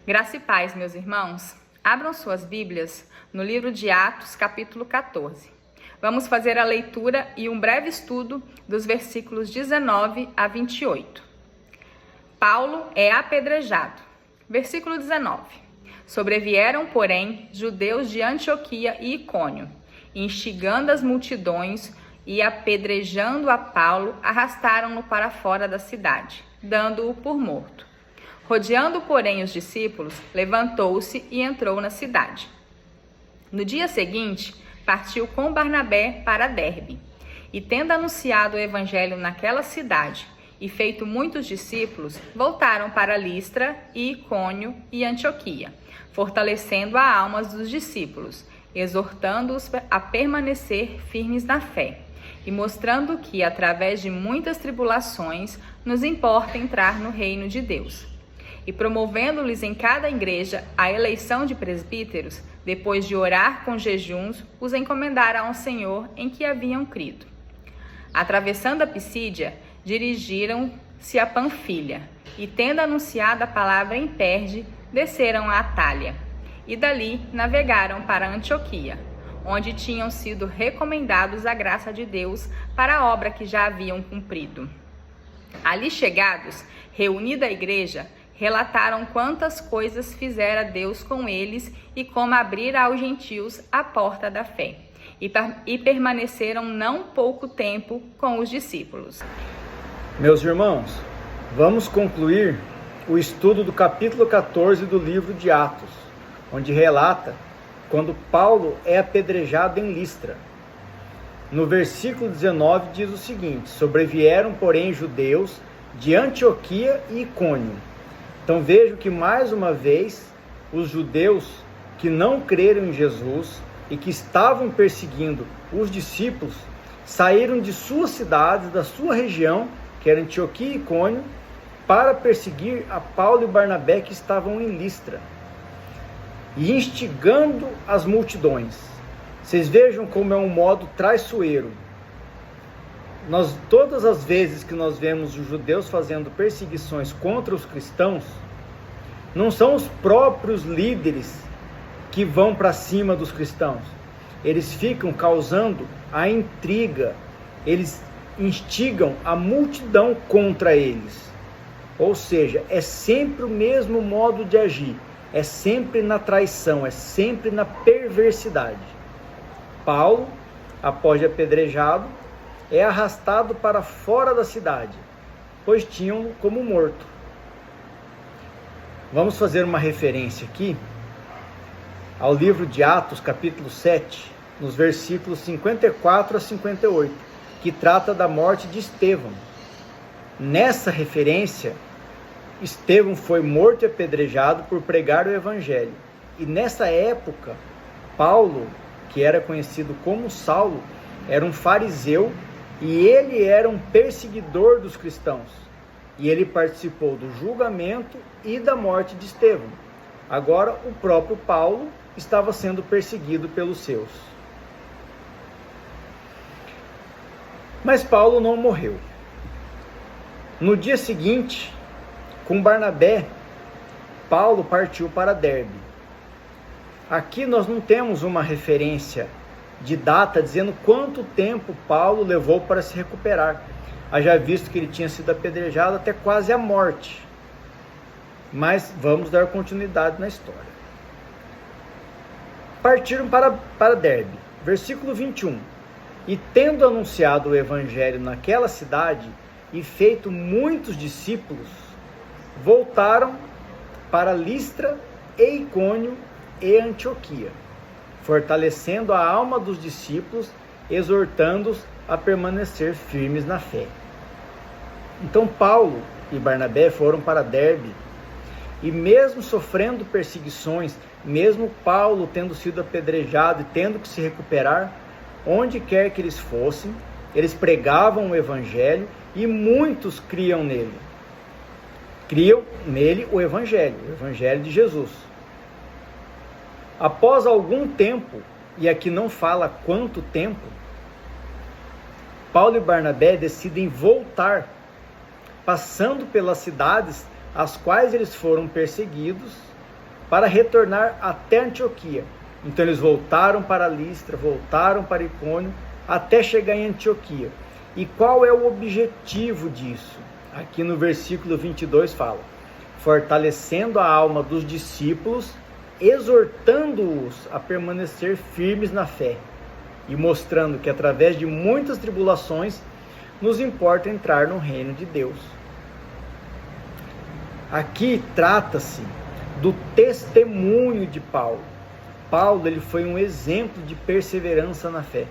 Graça e paz, meus irmãos. Abram suas Bíblias no livro de Atos, capítulo 14. Vamos fazer a leitura e um breve estudo dos versículos 19 a 28. Paulo é apedrejado. Versículo 19. Sobrevieram, porém, judeus de Antioquia e Icônio, instigando as multidões e apedrejando a Paulo, arrastaram-no para fora da cidade, dando-o por morto. Rodeando, porém, os discípulos, levantou-se e entrou na cidade. No dia seguinte, partiu com Barnabé para Derbe. E tendo anunciado o evangelho naquela cidade e feito muitos discípulos, voltaram para Listra e Icônio e Antioquia, fortalecendo a alma dos discípulos, exortando-os a permanecer firmes na fé, e mostrando que, através de muitas tribulações, nos importa entrar no reino de Deus. E promovendo-lhes em cada igreja a eleição de presbíteros, depois de orar com jejuns, os encomendaram ao Senhor em que haviam crido. Atravessando a Pisídia, dirigiram-se a Panfilha, e tendo anunciado a palavra em Perge, desceram a Atália, e dali navegaram para Antioquia, onde tinham sido recomendados à graça de Deus para a obra que já haviam cumprido. Ali chegados, reunida a igreja, relataram quantas coisas fizera Deus com eles e como abrira aos gentios a porta da fé. E permaneceram não pouco tempo com os discípulos. Meus irmãos, vamos concluir o estudo do capítulo 14 do livro de Atos, onde relata quando Paulo é apedrejado em Listra. No versículo 19 diz o seguinte: sobrevieram, porém, judeus de Antioquia e Icônio. Então vejo que mais uma vez os judeus que não creram em Jesus e que estavam perseguindo os discípulos saíram de suas cidades, da sua região, que era Antioquia e Icônio, para perseguir a Paulo e Barnabé, que estavam em Listra, e instigando as multidões. Vocês vejam como é um modo traiçoeiro. Todas as vezes que nós vemos os judeus fazendo perseguições contra os cristãos, não são os próprios líderes que vão para cima dos cristãos. Eles ficam causando a intriga, eles instigam a multidão contra eles. Ou seja, é sempre o mesmo modo de agir, é sempre na traição, é sempre na perversidade. Paulo, após de apedrejado, é arrastado para fora da cidade, pois tinham-no como morto. Vamos fazer uma referência aqui ao livro de Atos, capítulo 7, nos versículos 54 a 58, que trata da morte de Estevão. Nessa referência, Estevão foi morto e apedrejado por pregar o evangelho. E nessa época, Paulo, que era conhecido como Saulo, era um fariseu e ele era um perseguidor dos cristãos. E ele participou do julgamento e da morte de Estevão. Agora, o próprio Paulo estava sendo perseguido pelos seus. Mas Paulo não morreu. No dia seguinte, com Barnabé, Paulo partiu para Derbe. Aqui nós não temos uma referência de data dizendo quanto tempo Paulo levou para se recuperar. Haja visto que ele tinha sido apedrejado até quase a morte. Mas vamos dar continuidade na história. Partiram para Derbe. Versículo 21. E tendo anunciado o evangelho naquela cidade e feito muitos discípulos, voltaram para Listra e Icônio e Antioquia, fortalecendo a alma dos discípulos, exortando-os a permanecer firmes na fé. Então Paulo e Barnabé foram para Derbe, e mesmo sofrendo perseguições, mesmo Paulo tendo sido apedrejado e tendo que se recuperar, onde quer que eles fossem, eles pregavam o evangelho e muitos criam nele. Criam nele o evangelho de Jesus. Após algum tempo, e aqui não fala quanto tempo, Paulo e Barnabé decidem voltar, passando pelas cidades às quais eles foram perseguidos, para retornar até Antioquia. Então eles voltaram para Listra, voltaram para Icônio, até chegar em Antioquia. E qual é o objetivo disso? Aqui no versículo 22 fala: fortalecendo a alma dos discípulos, exortando-os a permanecer firmes na fé, e mostrando que através de muitas tribulações nos importa entrar no reino de Deus. Aqui trata-se do testemunho de Paulo. Paulo, ele foi um exemplo de perseverança na fé.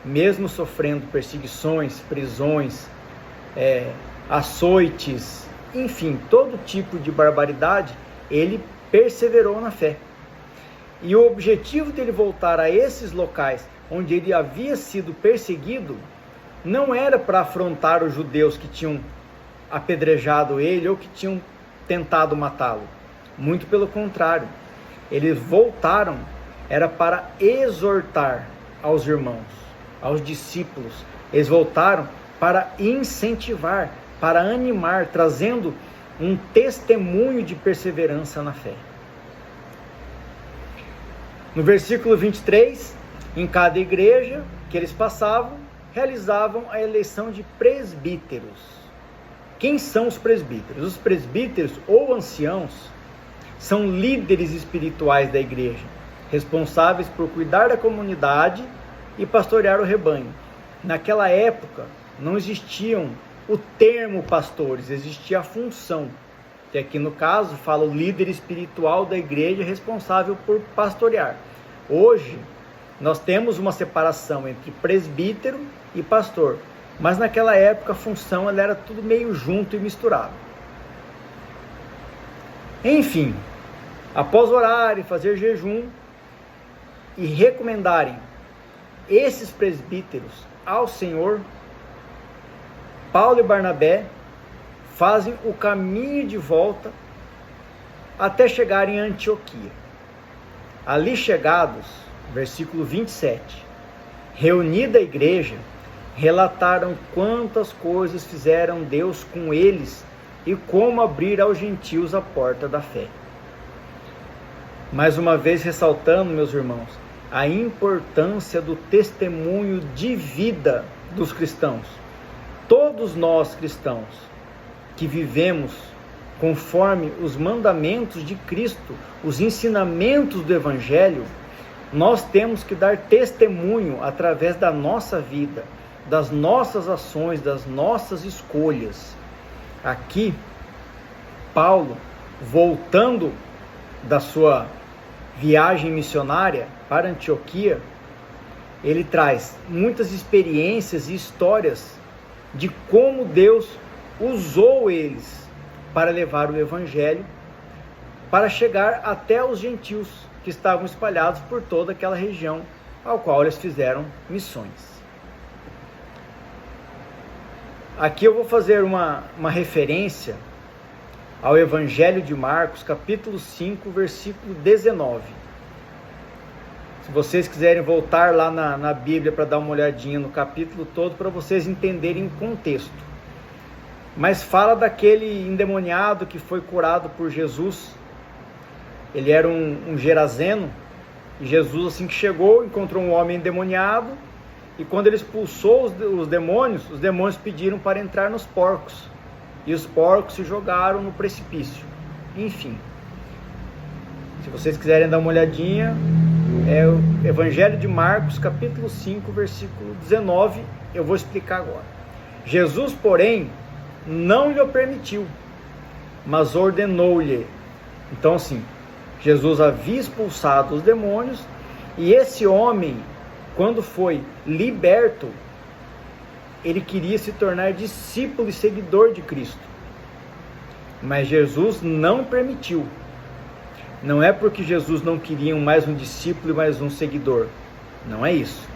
Mesmo sofrendo perseguições, prisões, açoites, enfim, todo tipo de barbaridade, ele perseverou na fé. E o objetivo dele voltar a esses locais onde ele havia sido perseguido não era para afrontar os judeus que tinham apedrejado ele ou que tinham tentado matá-lo. Muito pelo contrário, eles voltaram, era para exortar aos irmãos, aos discípulos. Eles voltaram para incentivar, para animar, trazendo um testemunho de perseverança na fé. No versículo 23, em cada igreja que eles passavam, realizavam a eleição de presbíteros. Quem são os presbíteros? Os presbíteros ou anciãos são líderes espirituais da igreja, responsáveis por cuidar da comunidade e pastorear o rebanho. Naquela época não existiam o termo pastores, existia a função, que aqui no caso fala o líder espiritual da igreja responsável por pastorear. Hoje nós temos uma separação entre presbítero e pastor, mas naquela época a função ela era tudo meio junto e misturado. Enfim, após orarem, fazer jejum e recomendarem esses presbíteros ao Senhor, Paulo e Barnabé fazem o caminho de volta até chegarem em Antioquia. Ali chegados, versículo 27, reunida a igreja, relataram quantas coisas fizeram Deus com eles e como abrir aos gentios a porta da fé. Mais uma vez ressaltando, meus irmãos, a importância do testemunho de vida dos cristãos. Todos nós cristãos que vivemos conforme os mandamentos de Cristo, os ensinamentos do Evangelho, nós temos que dar testemunho através da nossa vida, das nossas ações, das nossas escolhas. Aqui, Paulo, voltando da sua viagem missionária para Antioquia, ele traz muitas experiências e histórias de como Deus usou eles para levar o Evangelho, para chegar até os gentios que estavam espalhados por toda aquela região ao qual eles fizeram missões. Aqui eu vou fazer uma referência ao Evangelho de Marcos, capítulo 5, versículo 19. Se vocês quiserem voltar lá na Bíblia para dar uma olhadinha no capítulo todo, para vocês entenderem o contexto. Mas fala daquele endemoniado que foi curado por Jesus. Ele era um gerazeno, e Jesus, assim que chegou, encontrou um homem endemoniado, e quando ele expulsou os demônios pediram para entrar nos porcos, e os porcos se jogaram no precipício. Enfim, se vocês quiserem dar uma olhadinha, é o Evangelho de Marcos, capítulo 5, versículo 19, eu vou explicar agora. Jesus, porém, não lhe permitiu, mas ordenou-lhe. Então, assim, Jesus havia expulsado os demônios, e esse homem, quando foi liberto, ele queria se tornar discípulo e seguidor de Cristo. Mas Jesus não permitiu. Não é porque Jesus não queria mais um discípulo e mais um seguidor. Não é isso.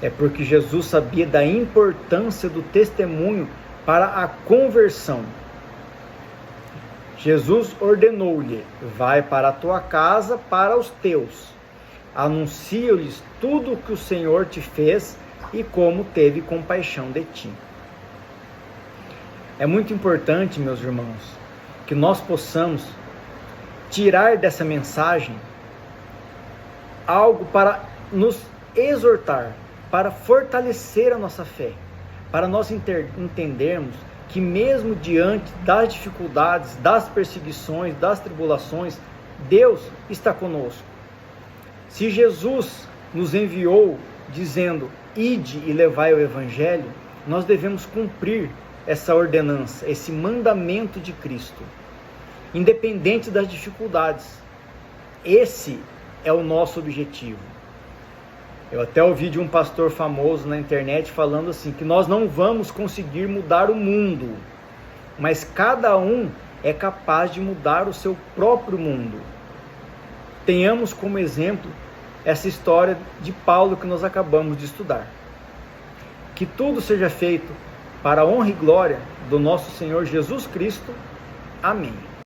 É porque Jesus sabia da importância do testemunho para a conversão. Jesus ordenou-lhe: vai para a tua casa, para os teus. Anuncia-lhes tudo o que o Senhor te fez e como teve compaixão de ti. É muito importante, meus irmãos, que nós possamos tirar dessa mensagem algo para nos exortar, para fortalecer a nossa fé, para nós entendermos que mesmo diante das dificuldades, das perseguições, das tribulações, Deus está conosco. Se Jesus nos enviou dizendo, ide e levai o Evangelho, nós devemos cumprir essa ordenança, esse mandamento de Cristo, independente das dificuldades. Esse é o nosso objetivo. Eu até ouvi de um pastor famoso na internet falando assim, que nós não vamos conseguir mudar o mundo, mas cada um é capaz de mudar o seu próprio mundo. Tenhamos como exemplo essa história de Paulo que nós acabamos de estudar. Que tudo seja feito para a honra e glória do nosso Senhor Jesus Cristo. Amém.